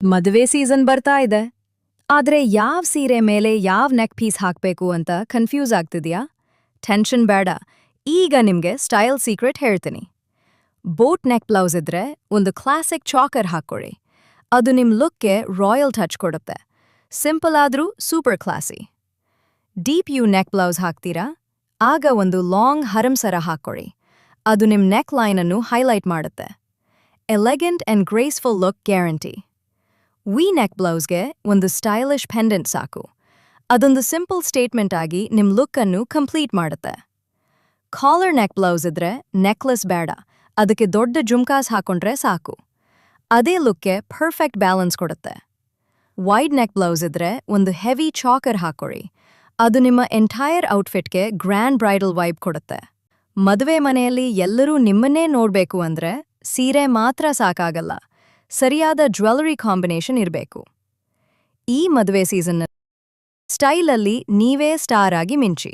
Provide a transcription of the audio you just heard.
ಮದುವೆ ಸೀಸನ್ ಬರ್ತಾ ಇದೆ. ಆದ್ರೆ ಯಾವ್ ಸೀರೆ ಮೇಲೆ ಯಾವ್ ನೆಕ್ ಪೀಸ್ ಹಾಕ್ಬೇಕು ಅಂತ ಕನ್ಫ್ಯೂಸ್ ಆಗ್ತಿದ್ಯಾ? ಟೆನ್ಷನ್ ಬೇಡ. ಈಗ ನಿಮ್ಗೆ ಸ್ಟೈಲ್ ಸೀಕ್ರೆಟ್ ಹೇಳ್ತೀನಿ. ಬೋಟ್ ನೆಕ್ ಬ್ಲೌಸ್ ಇದ್ರೆ ಒಂದು ಕ್ಲಾಸಿಕ್ ಚಾಕರ್ ಹಾಕ್ಕೊಳ್ಳಿ. ಅದು ನಿಮ್ ಲುಕ್ಗೆ ರಾಯಲ್ ಟಚ್ ಕೊಡುತ್ತೆ. ಸಿಂಪಲ್ ಆದ್ರೂ super classy. Deep U neck blouse ಹಾಕ್ತೀರಾ? ಆಗ ಒಂದು ಲಾಂಗ್ ಹರಮ್ಸರ ಹಾಕ್ಕೊಳ್ಳಿ. ಅದು ನಿಮ್ ನೆಕ್ ಲೈನ್ ಅನ್ನು ಹೈಲೈಟ್ ಮಾಡುತ್ತೆ. Elegant and graceful look guarantee. V neck ಬ್ಲೌಸ್ಗೆ ಒಂದು ಸ್ಟೈಲಿಶ್ ಪೆಂಡೆಂಟ್ ಸಾಕು. ಅದೊಂದು ಸಿಂಪಲ್ ಸ್ಟೇಟ್ಮೆಂಟ್ ಆಗಿ ನಿಮ್ ಲುಕ್ ಅನ್ನು ಕಂಪ್ಲೀಟ್ ಮಾಡುತ್ತೆ. ಕಾಲರ್ ನೆಕ್ ಬ್ಲೌಸ್ ಇದ್ರೆ ನೆಕ್ಲೆಸ್ ಬೇಡ, ಅದಕ್ಕೆ ದೊಡ್ಡ ಜುಮ್ಕಾಸ್ ಹಾಕೊಂಡ್ರೆ ಸಾಕು. ಅದೇ ಲುಕ್ಗೆ ಪರ್ಫೆಕ್ಟ್ ಬ್ಯಾಲೆನ್ಸ್ ಕೊಡುತ್ತೆ. ವೈಡ್ ನೆಕ್ ಬ್ಲೌಸ್ ಇದ್ರೆ ಒಂದು ಹೆವಿ ಚಾಕರ್ ಹಾಕೊಳ್ಳಿ. ಅದು ನಿಮ್ಮ ಎಂಟೈರ್ ಔಟ್ಫಿಟ್ಗೆ ಗ್ರ್ಯಾಂಡ್ ಬ್ರೈಡಲ್ ವೈಬ್ ಕೊಡುತ್ತೆ. ಮದುವೆ ಮನೆಯಲ್ಲಿ ಎಲ್ಲರೂ ನಿಮ್ಮನ್ನೇ ನೋಡ್ಬೇಕು ಅಂದ್ರೆ ಸೀರೆ ಮಾತ್ರ ಸಾಕಾಗಲ್ಲ, ಸರಿಯಾದ ಜ್ಯುವೆಲರಿ ಕಾಂಬಿನೇಷನ್ ಇರಬೇಕು. ಈ ಮದುವೆ ಸೀಸನ್ ಸ್ಟೈಲಲ್ಲಿ ನೀವೇ ಸ್ಟಾರ್ ಆಗಿ ಮಿಂಚಿ.